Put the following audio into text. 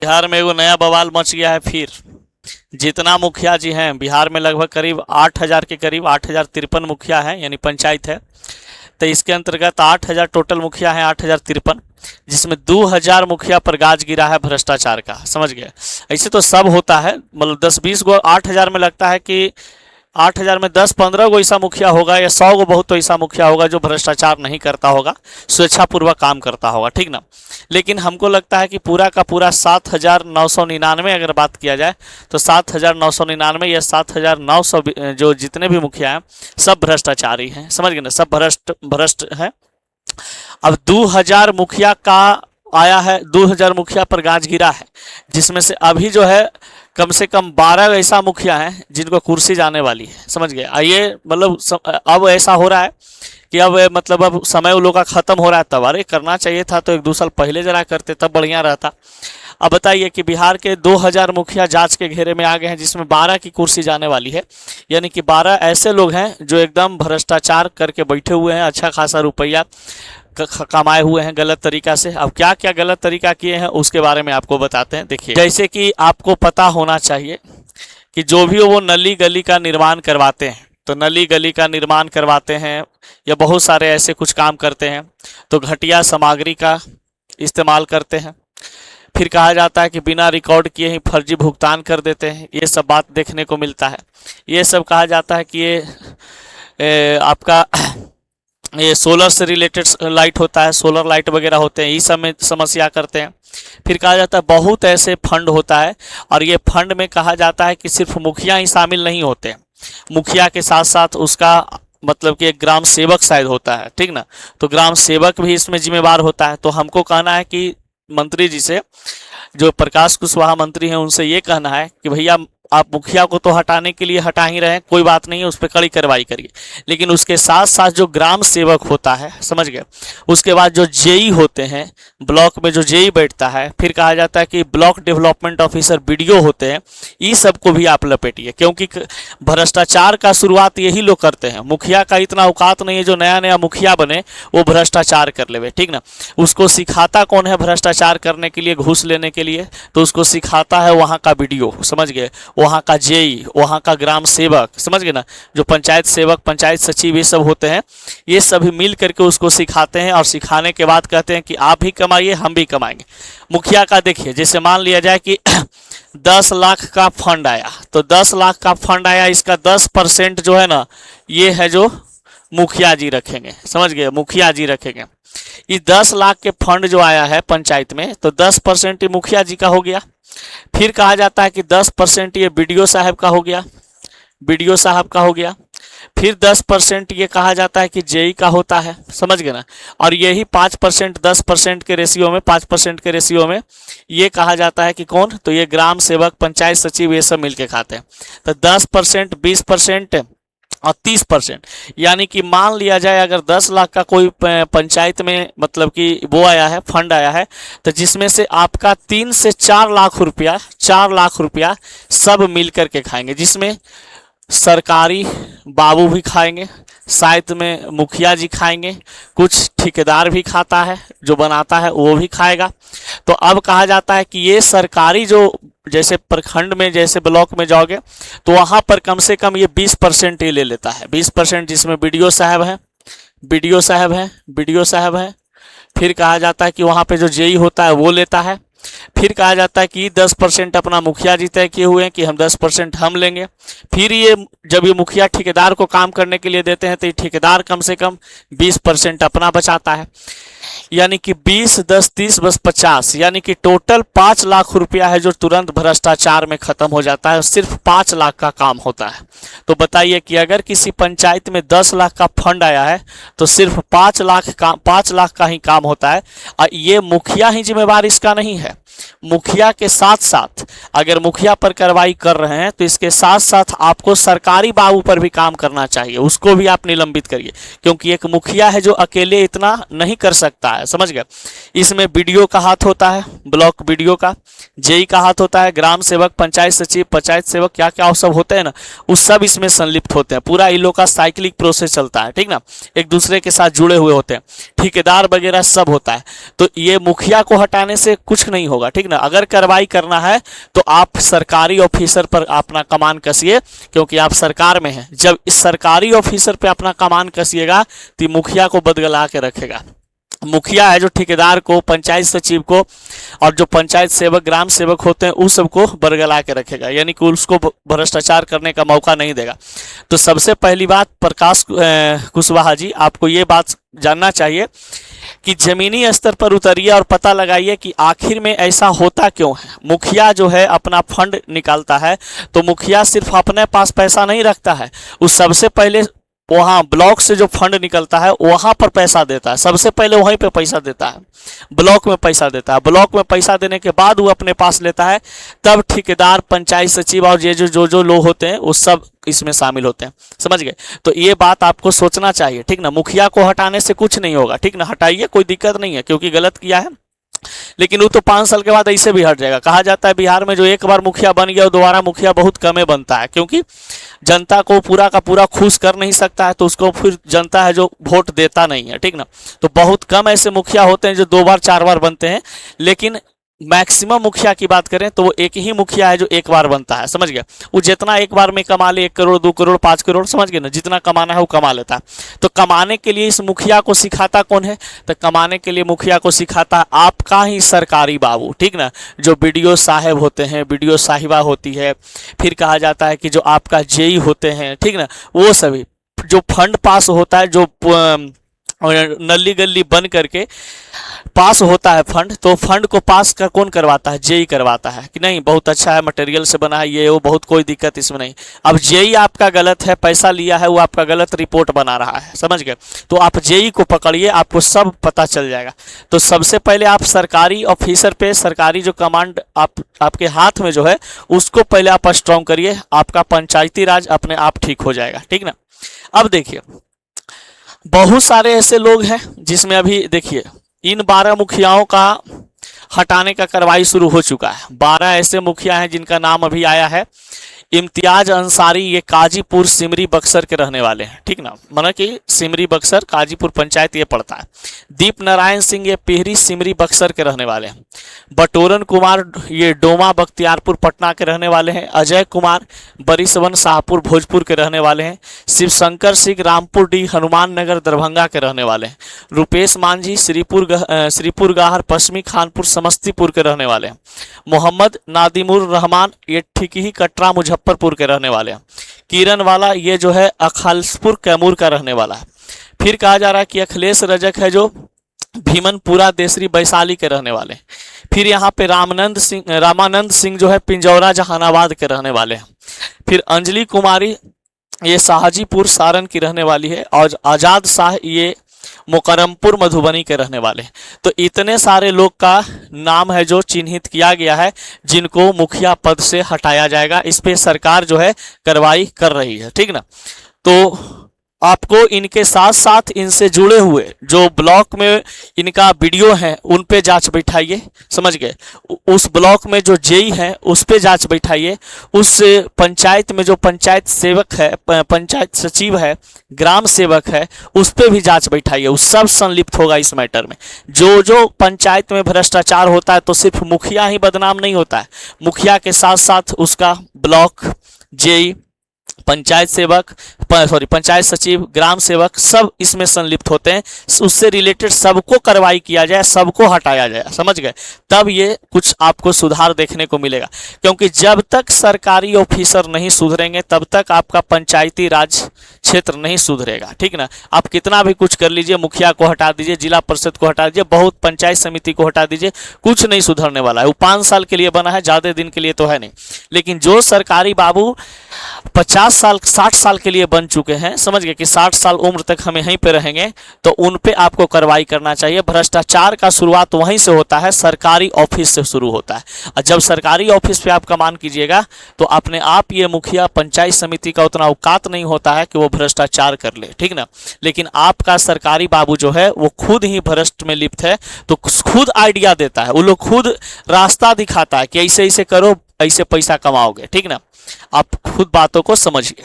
बिहार में एगो नया बवाल मच गया है फिर। जितना मुखिया जी हैं बिहार में, लगभग करीब 8,000 के करीब 8,053 मुखिया हैं, यानी पंचायत है। तो इसके अंतर्गत 8,000 टोटल मुखिया हैं, 8,053, जिसमें 2,000 मुखिया पर गाज गिरा है भ्रष्टाचार का। समझ गए? ऐसे तो सब होता है, मतलब 10-20 गो 8,000 में लगता है कि 8,000 में 10-15 गो ऐसा मुखिया होगा या 100 गो बहुत तो ऐसा मुखिया होगा जो भ्रष्टाचार नहीं करता होगा, स्वेच्छापूर्वक काम करता होगा, ठीक ना। लेकिन हमको लगता है कि पूरा का पूरा 7,999 अगर बात किया जाए तो 7,999 या 7,900 जो जितने भी मुखिया हैं सब भ्रष्टाचारी हैं। समझ गए ना, सब भ्रष्ट हैं। अब 2,000 मुखिया का आया है, 2,000 मुखिया पर गाज गिरा है, जिसमें से अभी जो है कम से कम 12 ऐसा मुखिया हैं जिनको कुर्सी जाने वाली है। समझ गए? आइए, मतलब अब ऐसा हो रहा है कि अब मतलब अब समय उन लोग का खत्म हो रहा है। तब अरे करना चाहिए था तो 1-2 साल पहले जरा करते, तब बढ़िया रहता। अब बताइए कि बिहार के 2,000 मुखिया जांच के घेरे में आ गए हैं, जिसमें 12 की कुर्सी जाने वाली है। यानी कि 12 ऐसे लोग हैं जो एकदम भ्रष्टाचार करके बैठे हुए हैं, अच्छा खासा रुपया कमाए हुए हैं गलत तरीका से। अब क्या क्या गलत तरीका किए हैं उसके बारे में आपको बताते हैं। देखिए, जैसे कि आपको पता होना चाहिए कि जो भी वो नली गली का निर्माण करवाते हैं, तो नली गली का निर्माण करवाते हैं या बहुत सारे ऐसे कुछ काम करते हैं तो घटिया सामग्री का इस्तेमाल करते हैं। फिर कहा जाता है कि बिना रिकॉर्ड किए ही फर्जी भुगतान कर देते हैं। ये सब बात देखने को मिलता है। ये सब कहा जाता है कि ये आपका ये सोलर से रिलेटेड लाइट होता है, सोलर लाइट वगैरह होते हैं, इस सब में समस्या करते हैं। फिर कहा जाता है बहुत ऐसे फंड होता है, और ये फंड में कहा जाता है कि सिर्फ मुखिया ही शामिल नहीं होते हैं, मुखिया के साथ साथ उसका मतलब कि एक ग्राम सेवक शायद होता है, ठीक ना। तो ग्राम सेवक भी इसमें जिम्मेवार होता है। तो हमको कहना है कि मंत्री जी से, जो प्रकाश कुशवाहा मंत्री हैं, उनसे ये कहना है कि भैया आप मुखिया को तो हटाने के लिए हटा ही रहे हैं, कोई बात नहीं है, उस पर कड़ी कार्रवाई करिए, लेकिन उसके साथ साथ जो ग्राम सेवक होता है, समझ गए, उसके बाद जो जेई होते हैं, ब्लॉक में जो जेई बैठता है, फिर कहा जाता है कि ब्लॉक डेवलपमेंट ऑफिसर बीडीओ होते हैं, इस सबको भी आप लपेटिए, क्योंकि भ्रष्टाचार का शुरुआत यही लोग करते हैं। मुखिया का इतना औकात नहीं है जो नया नया मुखिया बने वो भ्रष्टाचार कर लेवे, ठीक ना। उसको सिखाता कौन है भ्रष्टाचार करने के लिए, घूस लेने के लिए? तो उसको सिखाता है वहाँ का बीडीओ, समझ गए, वहाँ का जेई, वहाँ का ग्राम सेवक, समझ गए ना, जो पंचायत सेवक, पंचायत सचिव, ये सब होते हैं, ये सभी मिल करके उसको सिखाते हैं। और सिखाने के बाद कहते हैं कि आप भी कमाइए, हम भी कमाएंगे। मुखिया का देखिए, जैसे मान लिया जाए कि 10 लाख का फंड आया, तो 10 लाख का फंड आया, इसका 10% जो है ना, ये है जो मुखिया जी रखेंगे, समझ गए, मुखिया जी रखेंगे। इस 10 लाख के फंड जो आया है पंचायत में, तो 10% ये मुखिया जी का हो गया। फिर कहा जाता है कि 10% ये बीडीओ साहब का हो गया, बीडीओ साहब का हो गया। फिर 10% ये कहा जाता है कि जेई का होता है, समझ गए ना। और यही 5%, 10% के रेशियो में, 5% के रेशियो में ये कहा जाता है कि कौन? तो ये ग्राम सेवक, पंचायत सचिव, ये सब मिलके खाते हैं। तो 10%, 20% और 30%, यानी कि मान लिया जाए अगर 10 लाख का कोई पंचायत में मतलब कि वो आया है, फंड आया है, तो जिसमें से आपका 3 से 4 लाख रुपया, 4 लाख रुपया सब मिल करके खाएंगे, जिसमें सरकारी बाबू भी खाएंगे, शायद में मुखिया जी खाएंगे, कुछ ठेकेदार भी खाता है, जो बनाता है वो भी खाएगा। तो अब कहा जाता है कि ये सरकारी जो, जैसे प्रखंड में, जैसे ब्लॉक में जाओगे तो वहाँ पर कम से कम ये 20% ही ले लेता है, 20%, जिसमें बीडीओ साहब हैं, बीडीओ साहब हैं, बीडीओ साहब हैं। फिर कहा जाता है कि वहाँ पे जो जेई होता है वो लेता है। फिर कहा जाता है कि 10% अपना मुखिया जी तय किए हुए हैं कि हम 10% हम लेंगे। फिर ये जब ये मुखिया ठेकेदार को काम करने के लिए देते हैं तो ये ठेकेदार कम से कम 20% अपना बचाता है, यानी कि 20, 10, 30, बस 50, यानी कि टोटल 5 लाख रुपया है जो तुरंत भ्रष्टाचार में खत्म हो जाता है। सिर्फ 5 लाख का काम होता है। तो बताइए कि अगर किसी पंचायत में 10 लाख का फंड आया है तो सिर्फ 5 लाख का ही काम होता है। और ये मुखिया ही जिम्मेवार इसका नहीं है, मुखिया के साथ साथ अगर मुखिया पर कार्रवाई कर रहे हैं तो इसके साथ साथ आपको सरकारी बाबू पर भी काम करना चाहिए, उसको भी आप निलंबित करिए, क्योंकि एक मुखिया है जो अकेले इतना नहीं कर सकता। सकता है, समझ गए। इसमें बीडीओ का हाथ होता है, ब्लॉक बीडीओ का, जेई का हाथ होता है, ग्राम सेवक, पंचायत सचिव, पंचायत सेवक, क्या क्या सब होते हैं ना, वो सब इसमें संलिप्त होते हैं। पूरा इन लोग का साइक्लिक प्रोसेस चलता है, ठीक ना, एक दूसरे के साथ जुड़े हुए होते हैं, ठेकेदार वगैरह सब होता है। तो ये मुखिया को हटाने से कुछ नहीं होगा, ठीक ना। अगर कार्रवाई करना है तो आप सरकारी ऑफिसर पर अपना कमान कसिए, क्योंकि आप सरकार में हैं। जब इस सरकारी ऑफिसर पे अपना कमान कसिएगा तो मुखिया को बदगला के रखेगा। मुखिया है जो ठेकेदार को, पंचायत सचिव को और जो पंचायत सेवक, ग्राम सेवक होते हैं उस सबको बरगला के रखेगा, यानी कि उसको भ्रष्टाचार करने का मौका नहीं देगा। तो सबसे पहली बात प्रकाश कुशवाहा जी, आपको ये बात जानना चाहिए कि जमीनी स्तर पर उतरिए और पता लगाइए कि आखिर में ऐसा होता क्यों है। मुखिया जो है अपना फंड निकालता है, तो मुखिया सिर्फ अपने पास पैसा नहीं रखता है, उस सबसे पहले वहाँ ब्लॉक से जो फंड निकलता है वहाँ पर पैसा देता है, सबसे पहले वहीं पे पैसा देता है, ब्लॉक में पैसा देता है। ब्लॉक में पैसा देने के बाद वो अपने पास लेता है, तब ठेकेदार, पंचायत सचिव और ये जो लोग होते हैं वो सब इसमें शामिल होते हैं, समझ गए। तो ये बात आपको सोचना चाहिए, ठीक ना। मुखिया को हटाने से कुछ नहीं होगा, ठीक ना, हटाइए, कोई दिक्कत नहीं है, क्योंकि गलत किया है, लेकिन वो तो 5 साल के बाद ऐसे भी हट जाएगा। कहा जाता है बिहार में जो एक बार मुखिया बन गया वो दोबारा मुखिया बहुत कम बनता है, क्योंकि जनता को पूरा का पूरा खुश कर नहीं सकता है, तो उसको फिर जनता है जो वोट देता नहीं है, ठीक ना। तो बहुत कम ऐसे मुखिया होते हैं जो 2 बार 4 बार बनते हैं, लेकिन मैक्सिमम मुखिया की बात करें तो वो एक ही मुखिया है जो एक बार बनता है, समझ गए। वो जितना एक बार में कमा ले, 1 करोड़ 2 करोड़ 5 करोड़, समझ गए ना, जितना कमाना है वो कमा लेता है। तो कमाने के लिए इस मुखिया को सिखाता कौन है, तो कमाने के लिए मुखिया को सिखाता है आपका ही सरकारी बाबू, ठीक ना, जो बीडीओ साहब होते हैं, बीडीओ साहिबा होती है, फिर कहा जाता है कि जो आपका जेई होते हैं, ठीक ना, वो सभी जो फंड पास होता है, जो नली गली बन करके पास होता है फंड, तो फंड को पास कर कौन करवाता है, जेई करवाता है कि नहीं, बहुत अच्छा है, मटेरियल से बना है, ये वो, बहुत कोई दिक्कत इसमें नहीं। अब जेई आपका गलत है, पैसा लिया है, वो आपका गलत रिपोर्ट बना रहा है, समझ गए, तो आप जेई को पकड़िए, आपको सब पता चल जाएगा। तो सबसे पहले आप सरकारी ऑफिसर पे, सरकारी जो कमांड आपके हाथ में जो है उसको पहले आप स्ट्रॉन्ग करिए, आपका पंचायती राज अपने आप ठीक हो जाएगा, ठीक ना। अब देखिए बहुत सारे ऐसे लोग हैं जिसमें अभी देखिए इन 12 मुखियाओं का हटाने का कार्रवाई शुरू हो चुका है। 12 ऐसे मुखिया हैं जिनका नाम अभी आया है। इम्तियाज अंसारी, ये काजीपुर सिमरी बक्सर के रहने वाले हैं, ठीक ना, माना कि सिमरी बक्सर काजीपुर पंचायत ये पड़ता है। दीप नारायण सिंह, ये पिहरी सिमरी बक्सर के रहने वाले हैं। बटोरन कुमार, ये डोमा बख्तियारपुर पटना के रहने वाले हैं। अजय कुमार, बरिसवन शाहपुर भोजपुर के रहने वाले हैं। शिवशंकर सिंह, रामपुर डी, हनुमान नगर दरभंगा के रहने वाले हैं। रुपेश मांझी, श्रीपुर गाहर, पश्चिमी खानपुर समस्तीपुर के रहने वाले हैं। मोहम्मद नादिमुर रहमान, ये ठिकही कटरा मुजफ्फरपुर के रहने वाले हैं। किरण वाला, ये जो है अखालसपुर कैमूर का रहने वाला है। फिर कहा जा रहा है कि अखिलेश रजक है जो भीमनपुरा देसरी वैशाली के रहने वाले हैं। फिर यहाँ पे रामानंद सिंह जो है पिंजौरा जहानाबाद के रहने वाले हैं। फिर अंजलि कुमारी, ये शाहजीपुर सारण की रहने वाली है। और आजाद शाह, ये मुकरमपुर मधुबनी के रहने वाले हैं। तो इतने सारे लोग का नाम है जो चिन्हित किया गया है जिनको मुखिया पद से हटाया जाएगा। इस पे सरकार जो है कार्रवाई कर रही है, ठीक ना। तो आपको इनके साथ साथ इनसे जुड़े हुए जो ब्लॉक में इनका वीडियो है उन पे जांच बैठाइए, समझ गए। उस ब्लॉक में जो जेई है उस पे जांच बैठाइए। उस पंचायत में जो पंचायत सेवक है, पंचायत सचिव है, ग्राम सेवक है, उस पे भी जांच बैठाइए। उस सब संलिप्त होगा इस मैटर में। जो पंचायत में भ्रष्टाचार होता है तो सिर्फ मुखिया ही बदनाम नहीं होता है, मुखिया के साथ साथ उसका ब्लॉक, जेई, पंचायत सेवक, पंचायत सचिव, ग्राम सेवक सब इसमें संलिप्त होते हैं। उससे रिलेटेड सबको कार्रवाई किया जाए, सबको हटाया जाए, समझ गए। तब ये कुछ आपको सुधार देखने को मिलेगा, क्योंकि जब तक सरकारी ऑफिसर नहीं सुधरेंगे तब तक आपका पंचायती राज क्षेत्र नहीं सुधरेगा, ठीक ना। आप कितना भी कुछ कर लीजिए, मुखिया को हटा दीजिए, जिला परिषद को हटा दीजिए, बहुत पंचायत समिति को हटा दीजिए, कुछ नहीं सुधरने वाला है। वो 5 साल के लिए बना है, ज़्यादा दिन के लिए तो है नहीं। लेकिन जो सरकारी बाबू 50 साल 60 साल के लिए बन चुके हैं, समझ गए कि 60 साल उम्र तक हम यहीं पे रहेंगे, तो उन पे आपको कार्रवाई करना चाहिए। भ्रष्टाचार का शुरुआत वहीं से होता है, सरकारी ऑफिस से शुरू होता है। और जब सरकारी ऑफिस पे आप कमान कीजिएगा तो अपने आप ये मुखिया पंचायत समिति का उतना औकात नहीं होता है कि वो भ्रष्टाचार कर ले, ठीक ना। लेकिन आपका सरकारी बाबू जो है वो खुद ही भ्रष्ट में लिप्त है, तो खुद आइडिया देता है, वो लोग खुद रास्ता दिखाता है कि ऐसे ऐसे करो, ऐसे पैसा कमाओगे, ठीक ना। आप खुद बातों को समझिए।